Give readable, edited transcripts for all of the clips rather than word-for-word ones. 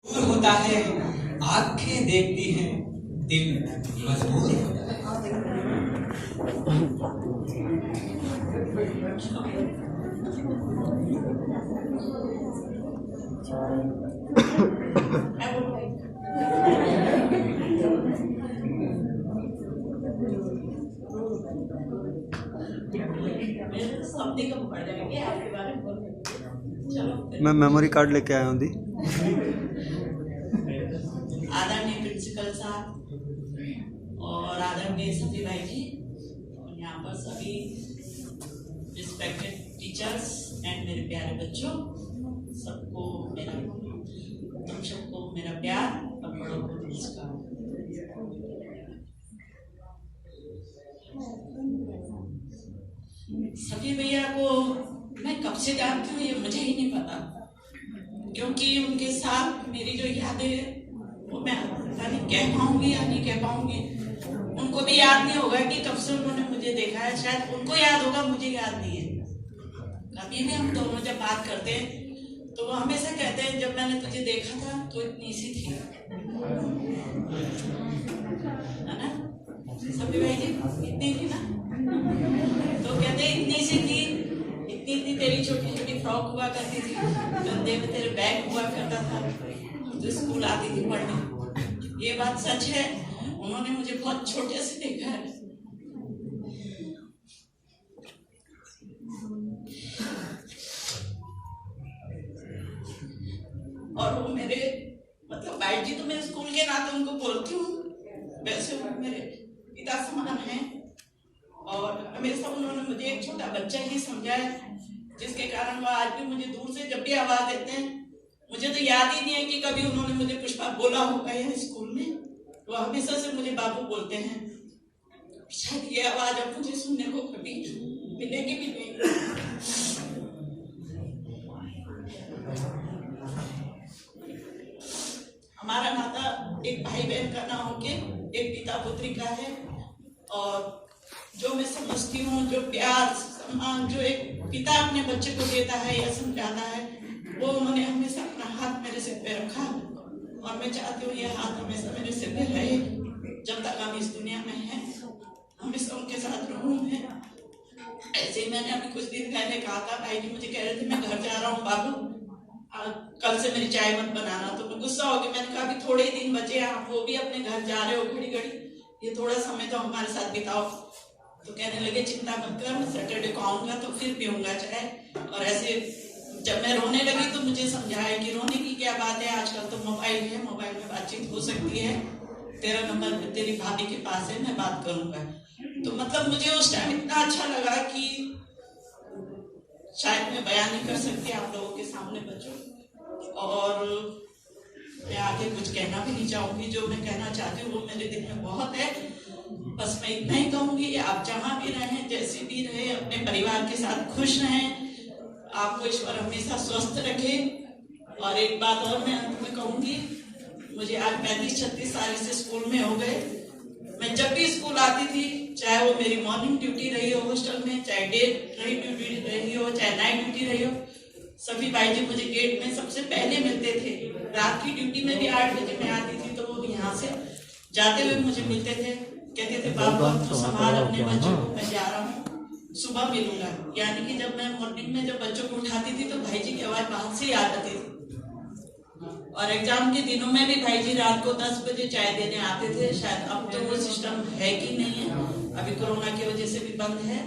दूर होता है, आंखें देखती हैं, दिल मजबूर होता है। मैं मेमोरी कार्ड लेके आया हूँ दी। आदरणीय प्रिंसिपल साहब और आदरणीय सभी भाई जी और यहाँ पर सभी रिस्पेक्टेड टीचर्स एंड मेरे प्यारे बच्चों, सबको मेरा तुम सबको मेरा प्यार और बड़ों को नमस्कार। सभी भैया को मैं कब से जानती हूँ ये मुझे ही नहीं पता, क्योंकि उनके साथ मेरी जो यादें हैं वो मैं नहीं कह पाऊंगी या नहीं कह पाऊंगी। उनको भी याद नहीं होगा कि कब से उन्होंने मुझे देखा है, शायद उनको याद होगा, मुझे याद नहीं है। कभी भी हम दोनों जब बात करते हैं तो वो हमेशा कहते हैं जब मैंने तुझे देखा था तो इतनी सी थी, है ना सभी भाई जी, इतनी थी ना। तो कहते इतनी सी थी, इतनी तेरी छोटी छोटी फ्रॉक हुआ करती थी, कंधे में तेरे बैग हुआ करता था, तो स्कूल आती थी पढ़ने। ये बात सच है, उन्होंने मुझे बहुत छोटे से देखा है। और वो मेरे मतलब भाई जी तो मैं स्कूल के नाते उनको बोलती हूँ, वैसे वो मेरे पिता समान हैं। और हमेशा उन्होंने मुझे एक छोटा बच्चा ही समझा है, जिसके कारण वो आज भी मुझे दूर से जब भी आवाज देते हैं, मुझे तो याद ही नहीं है कि कभी उन्होंने मुझे पुष्पा बोला होगा या स्कूल में। वो हमेशा से मुझे बाबू बोलते हैं। शायद ये आवाज अब मुझे सुनने को कभी मिलेगी भी नहीं। हमारा नाता एक भाई बहन का ना होके एक पिता पुत्री का है। और जो मैं समझती हूँ, जो प्यार सम्मान जो एक पिता अपने बच्चे को देता है या समझाता है, वो उन्होंने हमेशा अपना हाथ मेरे सिर पे रखा। और मैं चाहती हूँ ये हाथ हमेशा मेरे सिर पे रहे, जब तक हम इस दुनिया में हैं, हमेशा उनके साथ रहूँ मैं। ऐसे ही मैंने अभी कुछ दिन पहले कहा था, भाई जी मुझे कह रहे थे मैं घर जा रहा हूँ बाबू, कल से मेरी चाय मत बनाना। तो मैं गुस्सा हो गई, मैंने कहा अभी थोड़े ही दिन बचे, आप वो भी अपने घर जा रहे हो घड़ी घड़ी, ये थोड़ा समय तो हमारे साथ बिताओ। तो कहने लगे चिंता मत कर, मैं सैटरडे को आऊंगा तो फिर पीऊंगा चाय। और ऐसे जब मैं रोने लगी तो मुझे समझाया कि रोने की क्या बात है, आजकल तो मोबाइल है, मोबाइल में बातचीत हो सकती है, तेरा नंबर तेरी भाभी के पास है, मैं बात करूंगा। तो मतलब मुझे उस टाइम इतना अच्छा लगा कि शायद मैं बयान नहीं कर सकती आप लोगों के सामने बच्चों। और मैं आगे कुछ कहना भी नहीं चाहूंगी, जो मैं कहना चाहती हूँ वो मेरे दिल में बहुत है। बस मैं इतना ही कहूंगी, आप जहाँ भी रहें, जैसे भी रहे, अपने परिवार के साथ खुश रहें, आपको ईश्वर हमेशा स्वस्थ रखे। और एक बात और मैं अंत में कहूंगी, मुझे आज 35-36 साल से स्कूल में हो गए। मैं जब भी स्कूल आती थी, चाहे वो मेरी मॉर्निंग ड्यूटी रही हो हॉस्टल में, चाहे डे ड्यूटी रही हो, चाहे नाइट ड्यूटी रही हो, सभी भाई जी मुझे गेट में सबसे पहले मिलते थे। रात की ड्यूटी में भी 8 बजे मैं आती थी, तो वो भी यहाँ से जाते हुए मुझे मिलते थे, कहते थे बाबू तो संभाल अपने बच्चों को, मैं जा रहा हूँ, सुबह मिलूंगा। यानी कि जब मैं मॉर्निंग में जब बच्चों को उठाती थी तो भाई जी की आवाज बाहर से ही आ जाती थी। और एग्जाम के दिनों में भी भाई जी रात को 10 बजे चाय देने आते थे। शायद अब तो वो सिस्टम है कि नहीं है, अभी कोरोना की वजह से भी बंद है।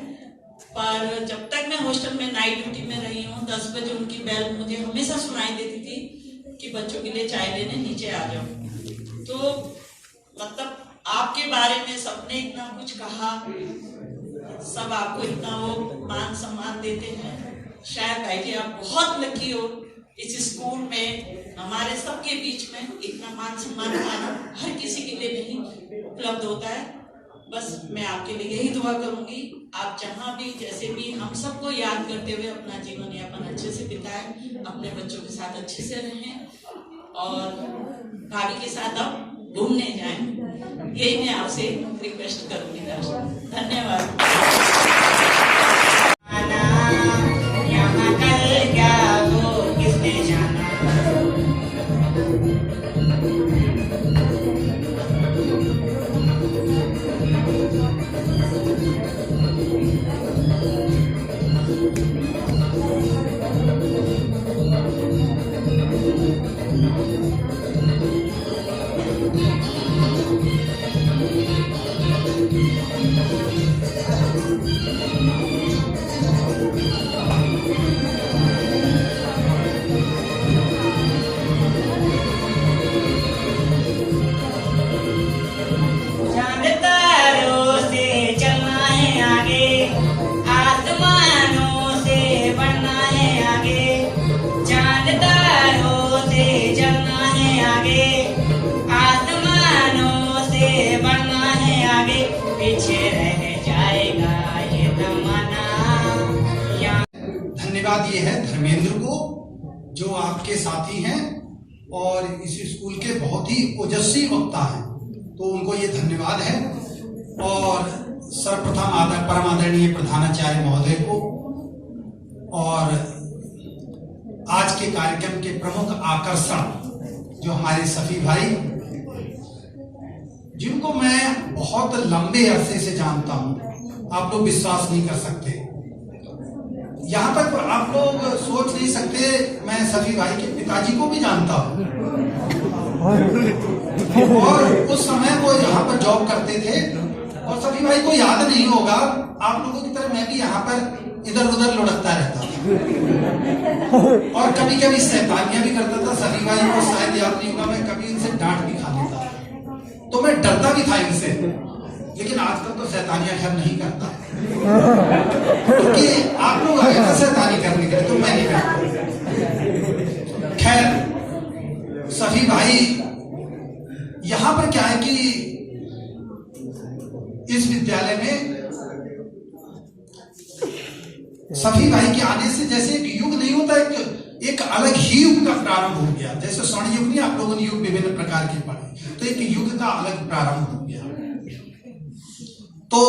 पर जब तक मैं हॉस्टल में नाइट ड्यूटी में रही हूँ, 10 बजे उनकी बेल मुझे हमेशा सुनाई देती थी कि बच्चों के लिए चाय लेने नीचे आ जाओ। तो मतलब आपके बारे में सबने इतना कुछ कहा, सब आपको इतना वो मान सम्मान देते हैं। शायद भाई जी आप बहुत लकी हो, इस स्कूल में हमारे सबके बीच में इतना मान सम्मान पाना हर किसी के लिए नहीं उपलब्ध होता है। बस मैं आपके लिए यही दुआ करूंगी, आप जहाँ भी जैसे भी हम सबको याद करते हुए अपना जीवन यापन अच्छे से बिताएं, अपने बच्चों के साथ अच्छे से रहें और भाभी के साथ अब घूमने जाएं। यही मैं आपसे रिक्वेस्ट करूंगी। धन्यवाद। यहाँ कल क्या वो किसने जाना। ये है धर्मेंद्र को, जो आपके साथी हैं और इस स्कूल के बहुत ही ओजस्वी वक्ता हैं, तो उनको ये धन्यवाद है। और सर्वप्रथम परम आदरणीय प्रधानाचार्य महोदय को, और आज के कार्यक्रम के प्रमुख आकर्षण जो हमारे सफी भाई, जिनको मैं बहुत लंबे अरसे से जानता हूं, आप लोग विश्वास नहीं कर सकते। यहां तक आप लोग सोच नहीं सकते, मैं सफी भाई के पिताजी को भी जानता हूं, और उस समय वो यहाँ पर जॉब करते थे। और सफी भाई को याद नहीं होगा, आप लोगों की तरह मैं भी यहाँ पर इधर उधर लुढ़कता रहता था, और कभी कभी शैतानियां भी करता था। सफी भाई को शायद याद नहीं होगा, मैं कभी इनसे डांट भी खा लेता, तो मैं डरता भी था इनसे। लेकिन आजकल तो शैतानियां खैर नहीं करता, क्योंकि आप लोग आए थे शैतानी करने के लिए, तो मैं नहीं करता। खैर सफी भाई, यहां पर क्या है कि इस विद्यालय में सफी भाई के आने से जैसे एक युग नहीं होता, एक अलग ही युग का प्रारंभ हो गया। जैसे स्वर्ण युग नहीं, आप लोगों ने युग विभिन्न प्रकार के पढ़े, तो एक युग का अलग प्रारंभ हो गया। तो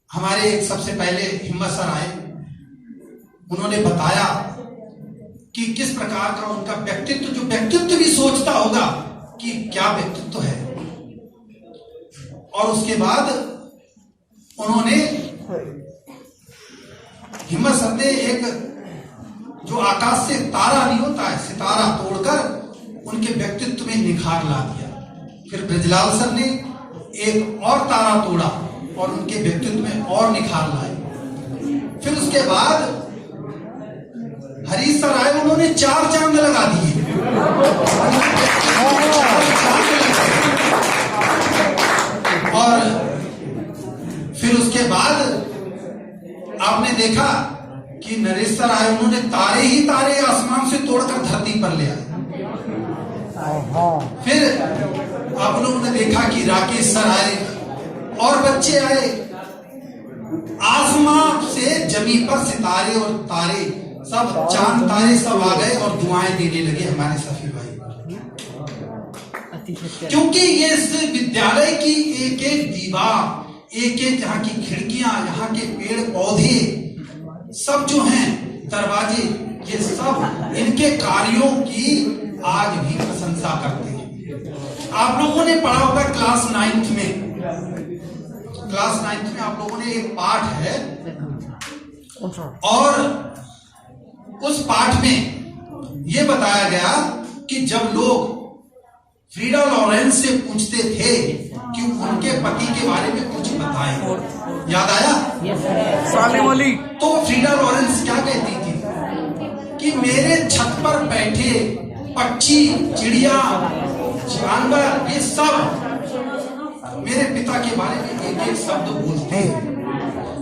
हमारे सबसे पहले हिम्मत सर आए, उन्होंने बताया कि किस प्रकार का उनका व्यक्तित्व, जो व्यक्तित्व भी सोचता होगा कि क्या व्यक्तित्व है। और उसके बाद उन्होंने, हिम्मत सर ने एक जो आकाश से तारा नहीं होता है, सितारा तोड़कर उनके व्यक्तित्व में निखार ला दिया। फिर ब्रजलाल सर ने एक और तारा तोड़ा और उनके व्यक्तित्व में और निखार लाए। फिर उसके बाद हरीश सर आए, उन्होंने 4 चांद लगा दिए। और फिर उसके बाद आपने देखा कि नरेश सर आए, उन्होंने तारे ही तारे आसमान से तोड़कर धरती पर ले आए। फिर आप लोगों ने देखा कि राकेश सर आए और बच्चे आए, आसमान से जमीन पर सितारे और तारे सब, चांद तारे सब आ गए और दुआएं देने लगे हमारे सफी भाई। क्योंकि ये इस विद्यालय की एक एक दीवार, एक एक यहाँ की खिड़कियां, यहाँ के पेड़ पौधे सब जो हैं, दरवाजे, ये सब इनके कार्यों की आज भी प्रशंसा करते हैं। आप लोगों ने पढ़ा होगा क्लास 9th में, क्लास 9th में आप लोगों ने एक पाठ है, और उस पाठ में ये बताया गया कि जब लोग फ्रीडा लॉरेंस से पूछते थे कि उनके पति के बारे में कुछ बताएं, याद आया? सालिम अली। तो फ्रीडा लॉरेंस क्या कहती थी कि मेरे छत पर बैठे पक्षी, चिड़िया, जानवर, ये सब मेरे पिता के बारे में एक एक शब्द बोलते हैं,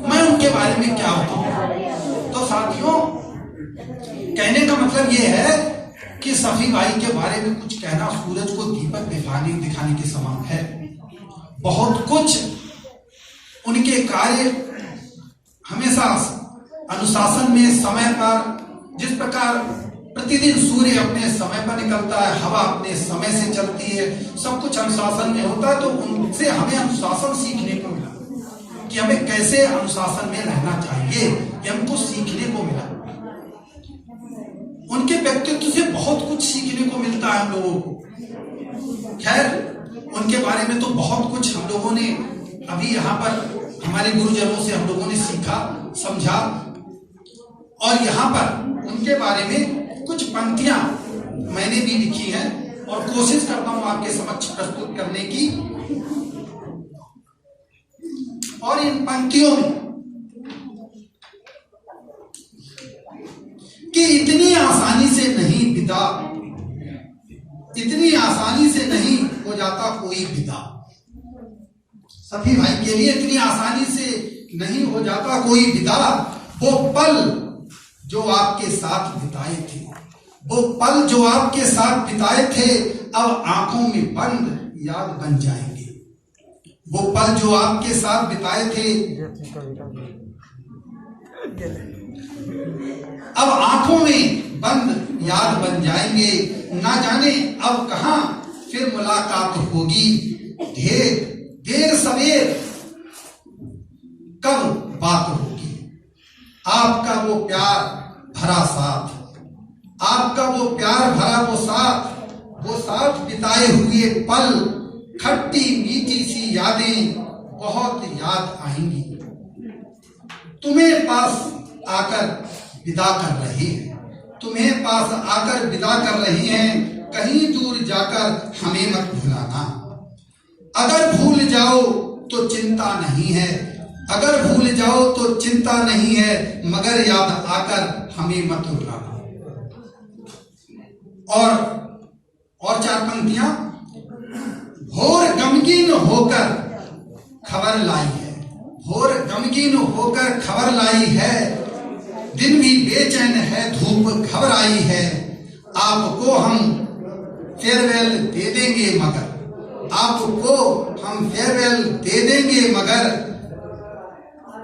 मैं उनके बारे में क्या बताऊं। तो साथियों, कहने का मतलब ये है कि सफी भाई के बारे में कुछ कहना सूरज को दीपक दिखाने के समान है। बहुत कुछ उनके कार्य हमेशा अनुशासन में, समय पर, जिस प्रकार प्रतिदिन सूर्य अपने समय पर निकलता है, हवा अपने समय से चलती है, सब कुछ अनुशासन में होता है। तो उनसे हमें अनुशासन सीखने को मिला कि हमें कैसे अनुशासन में रहना चाहिए, ये हमको सीखने को मिला। उनके व्यक्तित्व से बहुत कुछ सीखने को मिलता है हम लोगों को। खैर, उनके बारे में तो बहुत कुछ हम लोगों ने अभी यहाँ पर हमारे गुरुजनों से हम लोगों ने सीखा, समझा। और यहाँ पर उनके बारे में कुछ पंक्तियां मैंने भी लिखी हैं और कोशिश करता हूं आपके समक्ष प्रस्तुत करने की। और इन पंक्तियों में कि इतनी आसानी से नहीं पिता, इतनी आसानी से नहीं हो जाता कोई पिता। सफी भाई के लिए इतनी आसानी से नहीं हो जाता कोई पिता। वो पल जो आपके साथ बिताए थे, वो पल जो आपके साथ बिताए थे, अब आंखों में बंद याद बन जाएंगे। वो पल जो आपके साथ बिताए थे, अब आंखों में बंद याद बन जाएंगे, ना जाने अब कहां फिर मुलाकात होगी। देर सवेर कब बात होगी। आपका वो प्यार भरा साथ, आपका वो प्यार भरा वो साथ बिताए हुए पल, खट्टी मीठी सी यादें बहुत याद आएंगी। तुम्हें पास आकर विदा कर रहे हैं, तुम्हें पास आकर विदा कर रहे हैं, कहीं दूर जाकर हमें मत भुलाना। अगर भूल जाओ तो चिंता नहीं है, अगर भूल जाओ तो चिंता नहीं है, मगर याद आकर हमें मत रुलाना। और चार पंक्तियां। भोर गमगीन होकर खबर लाई है, भोर गमगीन होकर खबर लाई है, दिन भी बेचैन है धूप घबराई है। आपको हम फेयरवेल दे देंगे मगर, आपको हम फेयरवेल दे देंगे मगर,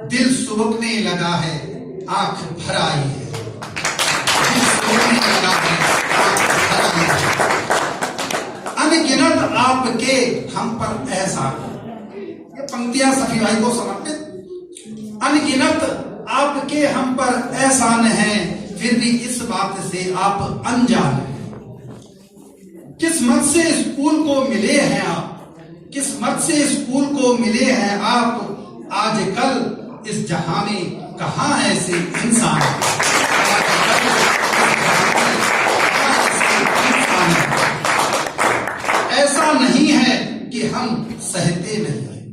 दिल सुबकने लगा है आंख भर आई है, दिल सुबकने लगा है आंख भर आई है। अनगिनत आपके हम पर एहसान, ये पंक्तियां सफी भाई को समर्पित। अनगिनत आपके हम पर एहसान है, फिर भी इस बात से आप अनजान हैं। किस्मत से स्कूल को मिले हैं आप, किस्मत से स्कूल को मिले हैं आप, आजकल इस जहां में कहां ऐसे इंसान। ऐसा नहीं है कि हम सहते नहीं हैं,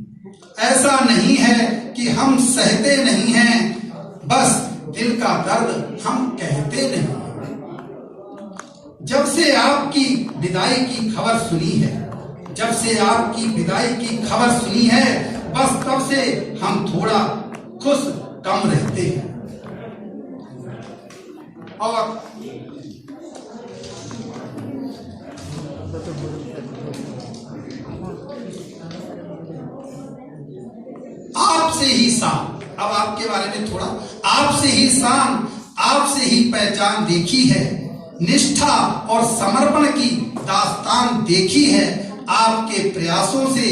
ऐसा नहीं है कि हम सहते नहीं हैं, बस दिल का दर्द हम कहते नहीं। जब से आपकी विदाई की खबर सुनी है, जब से आपकी विदाई की खबर सुनी है, बस तब से हम थोड़ा खुश कम रहते हैं। और आपसे ही शाम, अब आपके बारे में थोड़ा। आपसे ही शाम, आपसे ही पहचान देखी है, निष्ठा और समर्पण की दास्तान देखी है। आपके प्रयासों से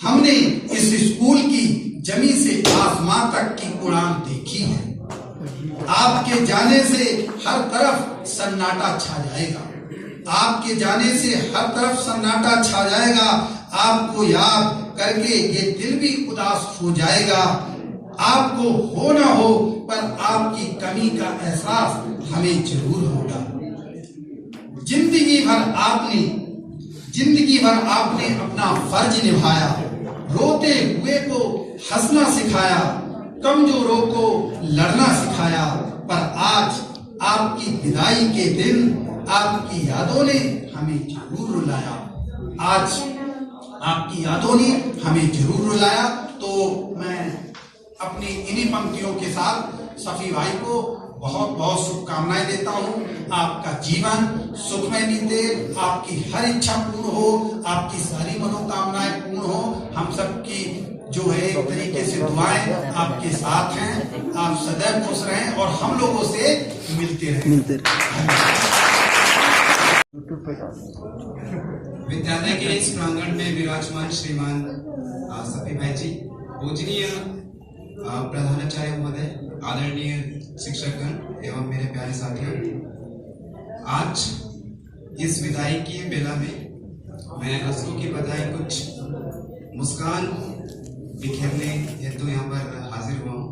हमने इस स्कूल की जमीन से आसमां तक की उड़ान देखी है। आपके जाने से हर तरफ सन्नाटा छा जाएगा, आपके जाने से हर तरफ सन्नाटा छा जाएगा। आपको याद करके ये दिल भी उदास हो जाएगा। आपको हो ना हो पर आपकी कमी का एहसास हमें जरूर होगा। जिंदगी भर आपने अपना फर्ज निभाया, रोते हुए को हंसना सिखाया, कमजोरों को लड़ना सिखाया, पर आज आपकी विदाई के दिन आपकी यादों ने हमें जरूर रुलाया। आज आपकी यादों ने हमें जरूर रुलाया। तो मैं अपनी इन्हीं पंक्तियों के साथ सफी भाई को बहुत बहुत शुभकामनाएं देता हूँ। आपका जीवन सुखमय बीते, आपकी हर इच्छा पूर्ण हो, आपकी सारी मनोकामनाएं पूर्ण हो। हम सबकी जो है एक तरीके से दुआएं आपके साथ हैं। आप सदैव खुश रहें और हम लोगों से मिलते रहें। विद्यालय के इस प्रांगण में विराजमान श्रीमान सफी भाई जी, पूजनीय प्रधानाचार्य महोदय, आदरणीय शिक्षकगण एवं मेरे प्यारे साथियों, आज इस विदाई की बेला में मैं अश्रु की बजाय कुछ मुस्कान बिखेरने हेतु यहाँ पर हाजिर हुआ हूँ।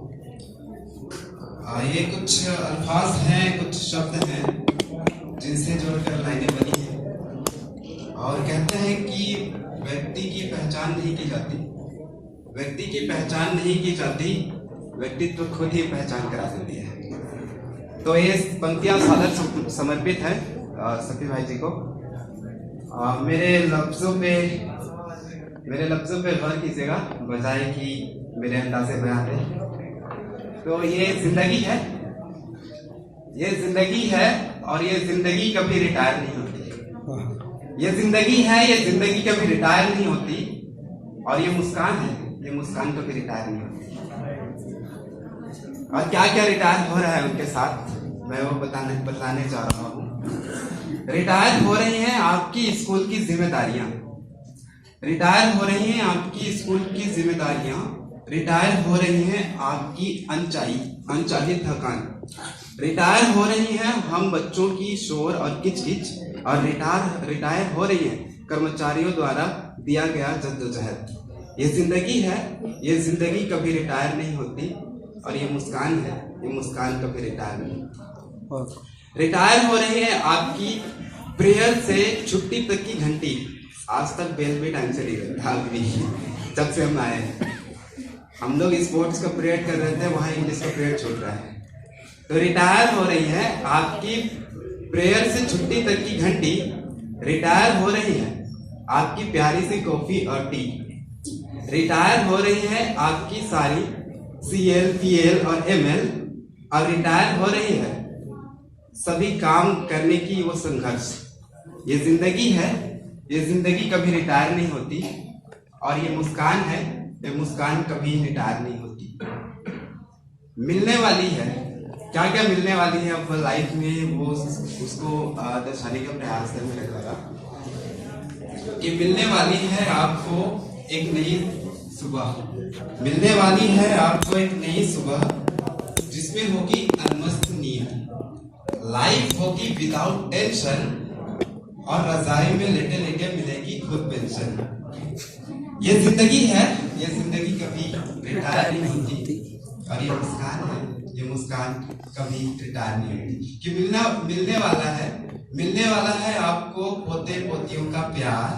ये कुछ अल्फाज हैं, कुछ शब्द हैं जिनसे जोड़कर लाइनें बनी हैं और कहते हैं कि व्यक्ति की पहचान नहीं की जाती, व्यक्ति की पहचान नहीं की जाती, व्यक्तित्व खुद ही पहचान करा देती है। तो ये पंक्तियां सादर समर्पित हैं सफी भाई जी को। मेरे लफ्जों पे गौर कीजिएगा, बजाय कि मेरे अंदाज़े बयान है। तो ये जिंदगी है, ये जिंदगी है और ये जिंदगी कभी रिटायर नहीं होती। ये जिंदगी है, ये जिंदगी कभी रिटायर नहीं होती। और ये मुस्कान है, ये मुस्कान कभी रिटायर नहीं होती। और क्या क्या रिटायर हो रहा है उनके साथ मैं वो बताने चाह रहा हूँ। रिटायर हो रही हैं आपकी स्कूल की जिम्मेदारियां, रिटायर हो रही हैं आपकी स्कूल की जिम्मेदारियां, रिटायर हो रही हैं आपकी अनचाही थकान, रिटायर हो रही हैं हम बच्चों की शोर और किचकिच, और रिटायर हो रही हैं कर्मचारियों द्वारा दिया गया जद्दोजहद। ये जिंदगी है, ये जिंदगी कभी रिटायर नहीं होती, और ये मुस्कान है, ये मुस्कान कभी रिटायर नहीं होती। रिटायर हो रही है आपकी प्रेयर से छुट्टी तक की घंटी, आज तक बेल भी टाइम से नहीं करता अभी जब से हम आए हैं। हम लोग स्पोर्ट्स का पीरियड कर रहे थे, वहां इंग्लिश का पीरियड चल रहा है। तो रिटायर हो रही है आपकी प्रेयर से छुट्टी तक की घंटी, रिटायर हो रही है आपकी प्यारी सी कॉफी और टी, रिटायर हो रही है आपकी सारी CL, PL और ML, और रिटायर हो रही है सभी काम करने की वो संघर्ष। ये जिंदगी है, ये जिंदगी कभी रिटायर नहीं होती, और ये मुस्कान है, ये मुस्कान कभी रिटायर नहीं होती। मिलने वाली है, क्या क्या मिलने वाली है अब लाइफ में, वो उसको दर्शाने का प्रयास है मेरे द्वारा। कि मिलने वाली है आपको एक नई सुबह, मिलने वाली है आपको एक नई सुबह, जिसमें होगी अलमस्त नींद, लाइफ होगी विदाउट टेंशन, और रजाई में लेटे लेटे मिलेगी खुद पेंशन। ये जिंदगी है, ये जिंदगी कभी रिटायर नहीं होती, और ये मुस्कान है, ये मुस्कान कभी रिटायर नहीं होती। कि मिलने वाला है आपको पोते पोतियों का प्यार,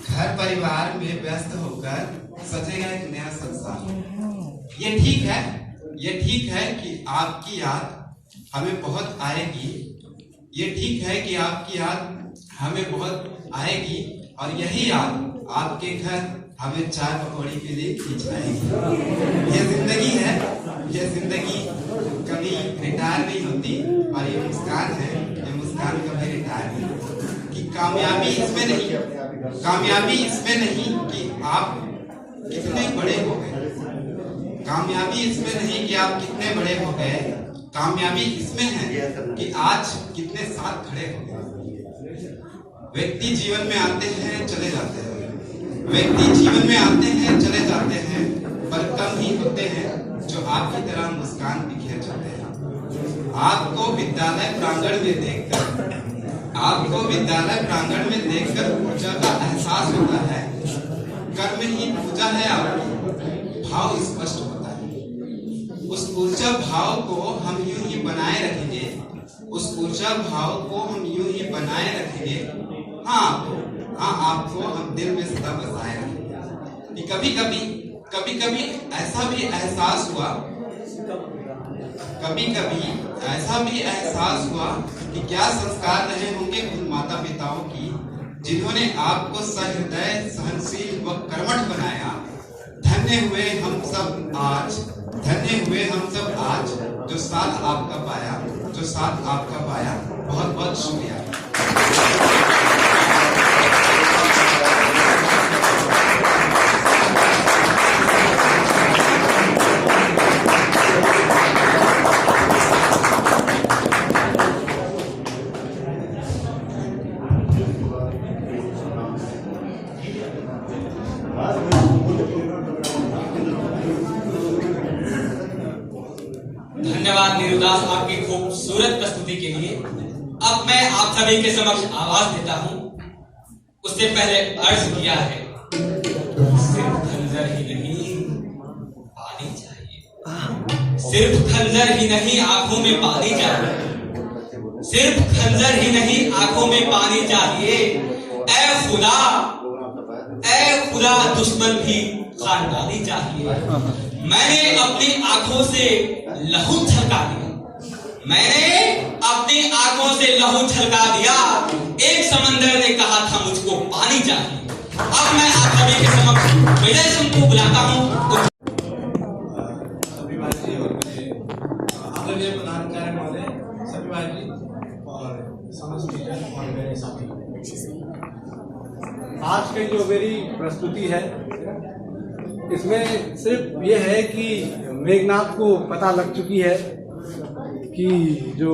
घर परिवार में व्यस्त होकर सजेगा एक नया संसार। ये ठीक है, ये ठीक है कि आपकी याद हमें बहुत आएगी, ये ठीक है कि आपकी याद हमें बहुत आएगी, और यही याद आपके घर हमें चाय पकौड़ी के लिए खींच आएगी। ये जिंदगी है, ये जिंदगी कभी रिटायर नहीं होती, और ये मुस्कान है, ये मुस्कान कभी रिटायर नहीं होती। कि कामयाबी इसमें नहीं, कामयाबी इसमें नहीं कि आप कितने बड़े हो गए, कामयाबी इसमें नहीं कि आप कितने बड़े हो गए, कामयाबी इसमें है कि आज कितने साथ खड़े हो गए। व्यक्ति जीवन में आते हैं चले जाते हैं, व्यक्ति जीवन में आते हैं चले जाते हैं, पर कम ही होते हैं जो आपकी तरह मुस्कान बिखेर जाते हैं। आपको विद्यालय प्रांगण में देखकर, आपको विद्यालय प्रांगण में देखकर ऊर्जा का एहसास होता है, कर्म ही पूजा है आपकी, भाव स्पष्ट होता है। उस ऊर्जा भाव को हम यूं ही बनाए रखेंगे, उस ऊर्जा भाव को हम यूं ही बनाए रखेंगे। हाँ, आपको हम दिल में सदा बसाए रखेंगे। कभी कभी ऐसा भी एहसास हुआ, कभी कभी ऐसा भी एहसास हुआ कि क्या संस्कार रहे होंगे उन माता पिताओं की, जिन्होंने आपको सहृदय, सहनशील व कर्मठ बनाया। धन्य हुए हम सब आज, धन्य हुए हम सब आज, जो साथ आपका पाया, जो साथ आपका पाया। बहुत बहुत शुक्रिया। धन्यवाद नीरुदास आपकी खूबसूरत प्रस्तुति के लिए। अब मैं आप सभी के समक्ष आवाज देता हूं। उससे पहले अर्ज किया है, सिर्फ खंजर ही नहीं पानी चाहिए, सिर्फ खंजर ही नहीं आंखों में पानी चाहिए, सिर्फ खंजर ही नहीं आंखों में पानी चाहिए। ऐ खुदा दुश्मन भी खानदानी चाहिए। मैंने अपनी आंखों से लहू छलका दिया, मैंने अपनी आंखों से लहू छलका दिया। एक समंदर ने कहा था मुझको पानी चाहिए। अब मैं आप सभी के समक्ष विजय सिंह को बुलाता हूं। सभी भाई जी और मुझे आदरणीय प्रधानाचार्य महोदय, सभी भाई जी और समस्त टीचर और मेरे साथी, आज की जो मेरी प्रस्तुति है इसमें सिर्फ ये है कि मेघनाथ को पता लग चुकी है कि जो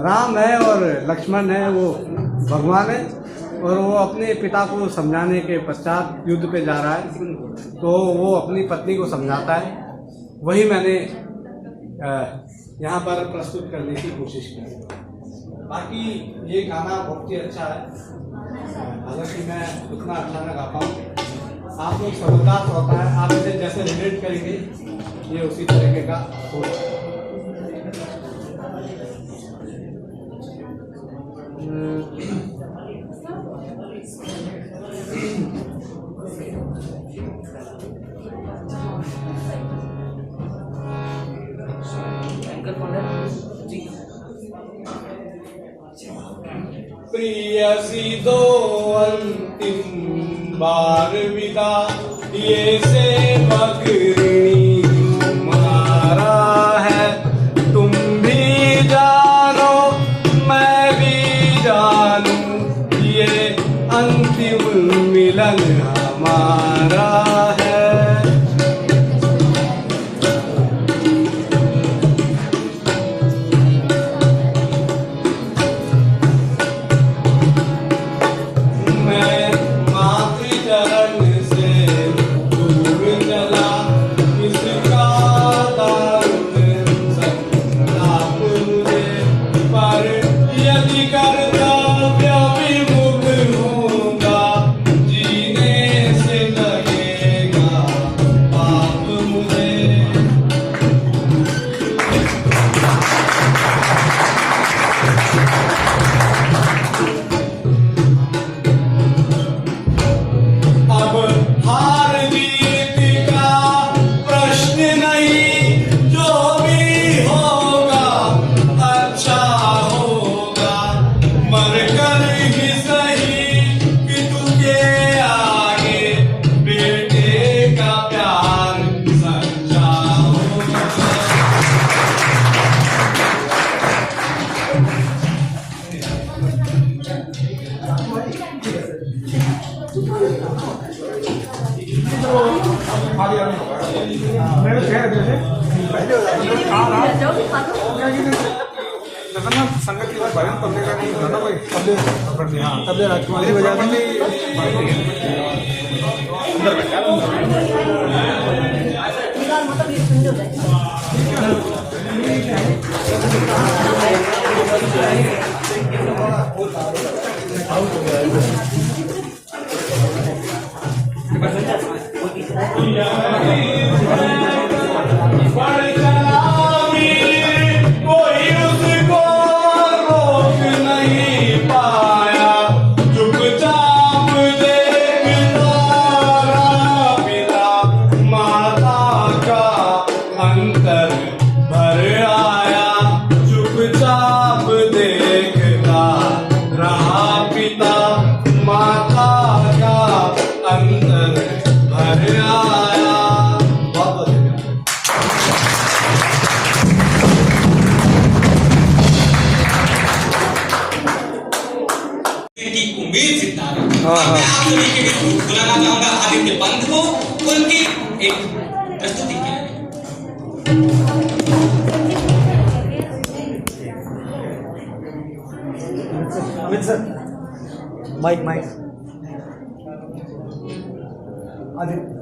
राम है और लक्ष्मण है वो भगवान है, और वो अपने पिता को समझाने के पश्चात युद्ध पे जा रहा है, तो वो अपनी पत्नी को समझाता है। वही मैंने यहाँ पर प्रस्तुत करने की कोशिश की। बाकी ये गाना बहुत ही अच्छा है, हालांकि मैं उतना अच्छा ना गा पाऊँ। आप लोग समझदार होता है, आप इसे जैसे रिलेट करेंगे ये उसी तरीके का होगा। प्रियसी दो अंतिम बार विदा, ये सेवक ऋणी तुम्हारा है। तुम भी जानो मैं भी जानूं, ये अंतिम मिलन हमारा है। जगन्नाथ संगत की बात भजन पढ़ने का नहीं होता ना भाई, तबले राजकुमारी बजा उम्मीद जितना मैं आप सभी के बीच बुलाना चाहूंगा आदित्य पंत को उनकी एक प्रस्तुति के लिए। Amit sir, mic Aditya